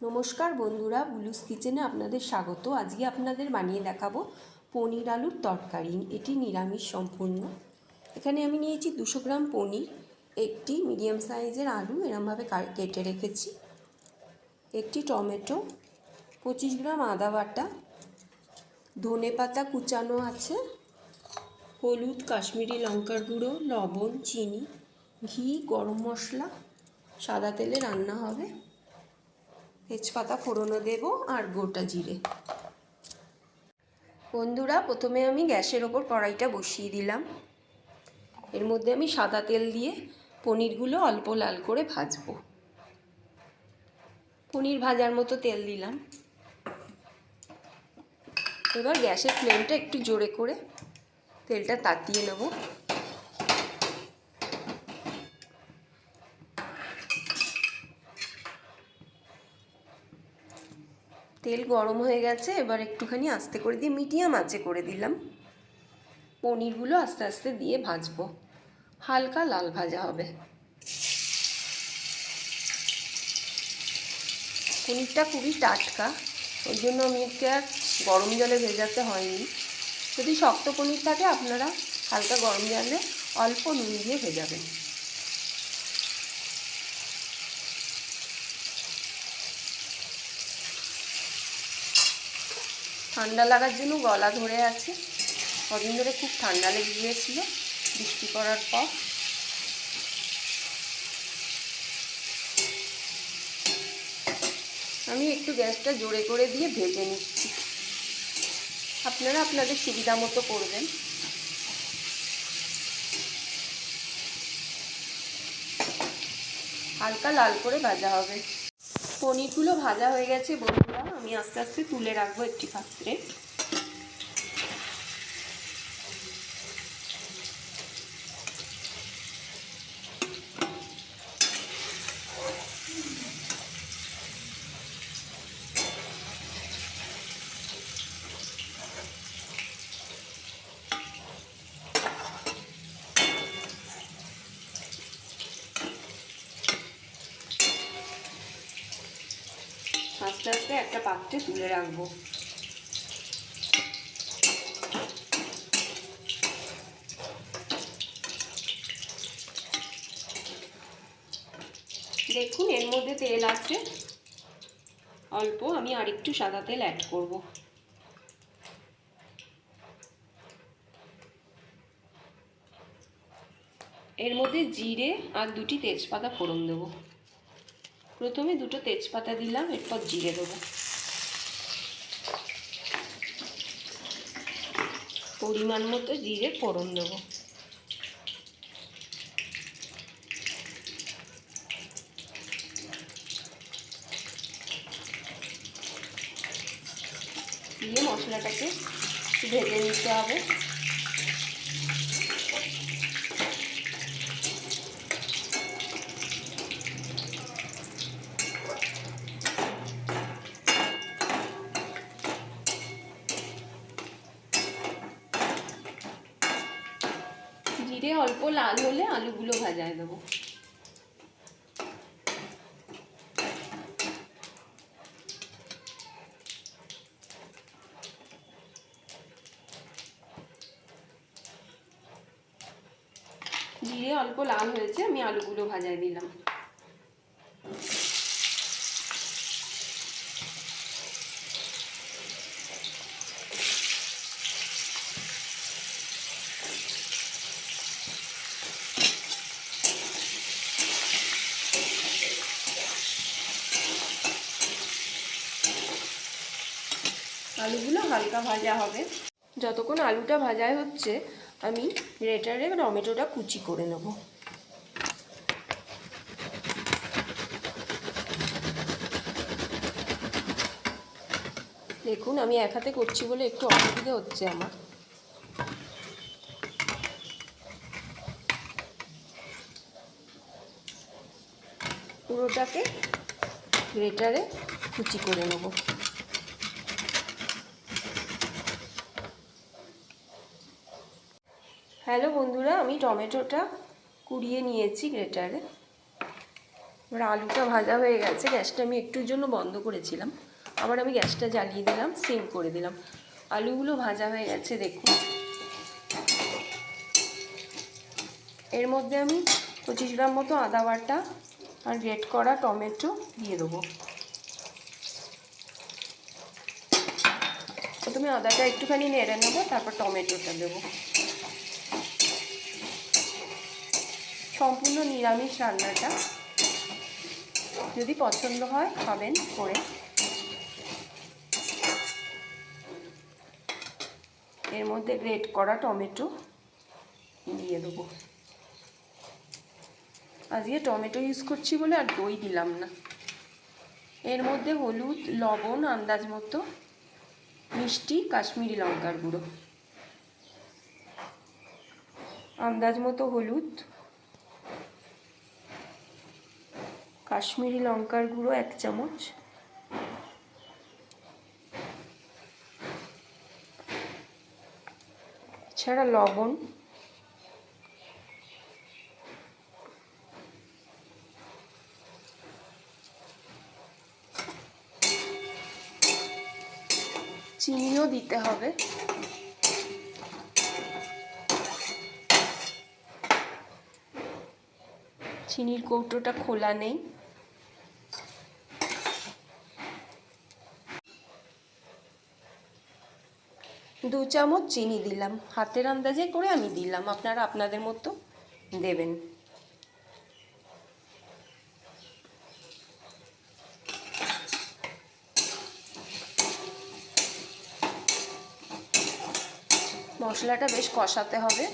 নমস্কার বন্ধুরা, বুলুস কিচেনে আপনাদের স্বাগত। আজকে আপনাদের বানিয়ে দেখাবো পনির আলুর তরকারি। এটি নিরামিষ সম্পূর্ণ। এখানে আমি নিয়েছি 200 গ্রাম পনির, একটি মিডিয়াম সাইজের আলু এরমভাবে কেটে রেখেছি, একটি টমেটো, 25 গ্রাম আদা বাটা, ধনে পাতা কুচানো আছে, হলুদ, কাশ্মীরি লঙ্কার গুঁড়ো, লবণ, চিনি, ঘি, গরম মশলা, সাদা তেলে রান্না হবে, তেজপাতা ফোড়নে দেব আর গোটা জিরে। বন্ধুরা, প্রথমে আমি গ্যাসের ওপর কড়াইটা বসিয়ে দিলাম। এর মধ্যে আমি সাদা তেল দিয়ে পনিরগুলো অল্প লাল করে ভাজবো। পনির ভাজার মতো তেল দিলাম। এবার গ্যাসের ফ্লেমটা একটু জোরে করে তেলটা তাতিয়ে নেব। তেল গরম হয়ে গেছে, এবার একটুখানি আস্তে করে দিয়ে মিডিয়াম আঁচে করে দিলাম। পনিরগুলো আস্তে আস্তে দিয়ে ভাজবো, হালকা লাল ভাজা হবে। পনিরটা খুবই টাটকা, ওই জন্য আমি একে আর গরম জলে ভেজাতে হয়নি। যদি শক্ত পনির থাকে আপনারা হালকা গরম জলে অল্প নুন দিয়ে ভেজাবেন। ঠান্ডা লাগার জন্য গলা ধরে আছে, কদিন ধরে খুব ঠান্ডা লেগে গিয়েছিল বৃষ্টি পড়ার পর। আমি একটু গ্যাসটা জোরে করে দিয়ে ভেজে নিচ্ছি, আপনারা আপনাদের সুবিধা মতো করবেন। হালকা লাল করে ভাজা হবে। পনিরগুলো ভাজা হয়ে গেছে বন্ধুরা, আমি আস্তে আস্তে তুলে রাখবো একটি পাত্রে। আস্তে আস্তে একটা পাত্রে তুলে রাখবো। দেখুন এর মধ্যে তেল আছে অল্প, আমি আরেকটু সাদা তেল অ্যাড করব। এর মধ্যে জিরে আর দুটি তেজপাতা ফোড়ন দেবো। প্রথমে দুটো তেজপাতা দিলাম, এরপর জিরে দেবো। পরিমাণ মতো জিরে ফোড়ন দেবো। দিয়ে মশলাটাকে ভেজে নিতে হবে। জিরে অল্প লাল হলে আলুগুলো ভাজায় দেবো। জিরে অল্প লাল হয়েছে, আমি আলুগুলো ভাজায় দিলাম। আলুগুলো হালকা ভাজা হবে। যতক্ষণ আলুটা ভাজা হচ্ছে আমি গ্রেটারে টমেটোটা কুচি করে নেব। দেখুন আমি এক হাতে করছি বলে একটু অসুবিধা হচ্ছে আমার। পুরোটাকে গ্রেটারে কুচি করে নেব। হ্যালো বন্ধুরা, আমি টমেটোটা কুড়িয়ে নিয়েছি গ্রেটারে। এবার আলুটা ভাজা হয়ে গেছে, গ্যাসটা আমি একটুর জন্য বন্ধ করেছিলাম, আবার আমি গ্যাসটা জ্বালিয়ে দিলাম, সিম করে দিলাম। আলুগুলো ভাজা হয়ে গেছে দেখুন। এর মধ্যে আমি 25 গ্রাম মতো আদা বাটা আর গ্রেট করা টমেটো দিয়ে দেবো। প্রথমে আদাটা একটুখানি নেড়ে নেব, তারপর টমেটোটা দেবো। সম্পূর্ণ নিরামিষ রান্নাটা, যদি পছন্দ হয় খাবেন করে। এর মধ্যে গ্রেট করা টমেটো দিয়ে দেবো। আজকে টমেটো ইউজ করছি বলে আর দই দিলাম না। এর মধ্যে হলুদ, লবণ আন্দাজ মতো, মিষ্টি, কাশ্মীরি লঙ্কার গুঁড়ো আন্দাজ মতো, হলুদ, কাশ্মীরি লঙ্কার গুঁড়ো 1 চামচ, এছাড়া লবণ, চিনিও দিতে হবে। চিনির কৌটোটা খোলা নেই। 2 চামচ চিনি দিলাম, হাতের আন্দাজে করে আমি দিলাম, আপনারা আপনাদের মতো দেবেন। মশলাটা বেশ কষাতে হবে।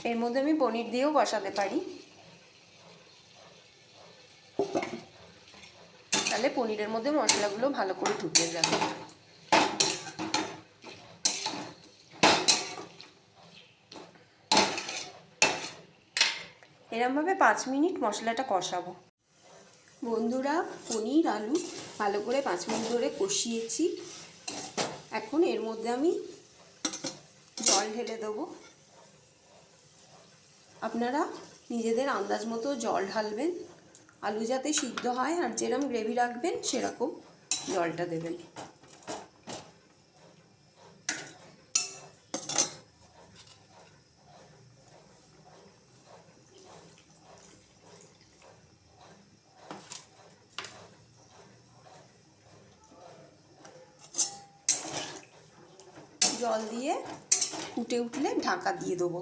এর মধ্যে আমি পনির দিয়েও কষাতে পারি, তাহলে পনিরের মধ্যে মশলাগুলো ভালো করে ঢুকে যাবে। এরমভাবে 5 মিনিট মশলাটা কষাবো। বন্ধুরা, পনির আলু ভালো করে 5 মিনিট ধরে কষিয়েছি। এখন এর মধ্যে আমি জল ঢেলে দেবো। আপনারা নিজেদের আন্দাজ মতো জল ঢালবেন, আলু যাতে সিদ্ধ হয়, আর যেরকম গ্রেভি রাখবেন সেরকম জলটা দেবেন। জল দিয়ে ফুটে উঠলে ঢাকা দিয়ে দেবো।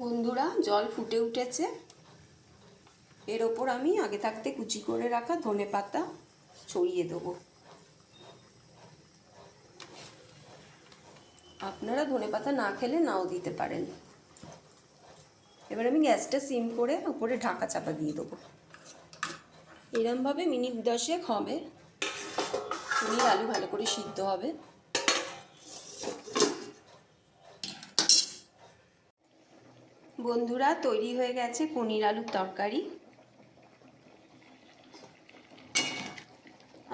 বন্ধুরা, জল ফুটে উঠেছে। এর ওপর আমি আগে থাকতে কুচি করে রাখা ধনেপাতা ছড়িয়ে দেবো। আপনারা ধনেপাতা না খেলে নাও দিতে পারেন। এবার আমি গ্যাসটা সিম করে উপরে ঢাকা চাপা দিয়ে দেবো। এরমভাবে মিনিট 10 হবে, পনির আলু ভালো করে সিদ্ধ হবে। বন্ধুরা, তৈরি হয়ে গেছে পনির আলুর তরকারি।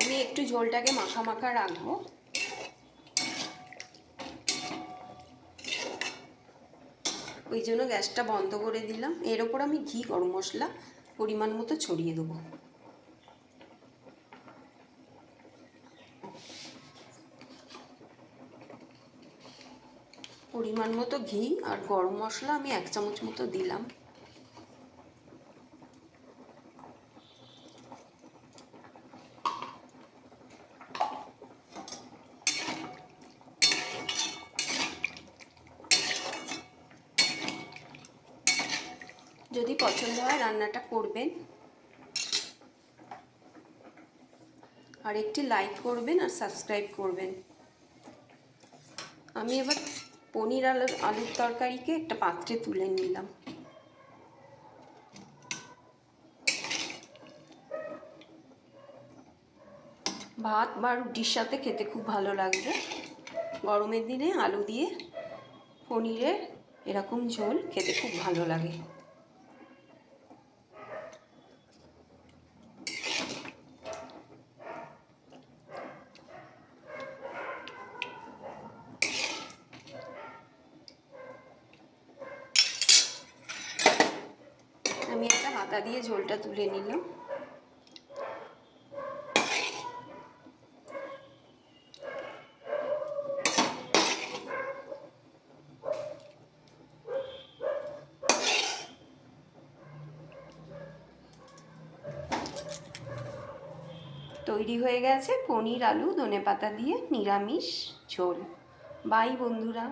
আমি একটু ঝোলটাকে মাখা মাখা রাখবো। ওই জন্য গ্যাসটা বন্ধ করে দিলাম। এর ওপর আমি ঘি, গরম মশলা পরিমাণ মতো ছড়িয়ে দেবো। পরিমাণ মতো ঘি আর গরম মশলা আমি 1 চামচ মতো দিলাম। যদি পছন্দ হয় রান্নাটা করবেন, আর একটি লাইক করবেন আর সাবস্ক্রাইব করবেন। আমি এবার পনির আলুর তরকারিকে একটা পাত্রে তুলে নিলাম। ভাত বা রুটির সাথে খেতে খুব ভালো লাগবে। গরমের দিনে আলু দিয়ে পনিরের এরকম ঝোল খেতে খুব ভালো লাগে। আমি একটা হাতা দিয়ে ঝোলটা তুলে নিলাম। তৈরি হয়ে গেছে পনির আলু ধনেপাতা দিয়ে নিরামিষ ঝোল। বাই বন্ধুরা।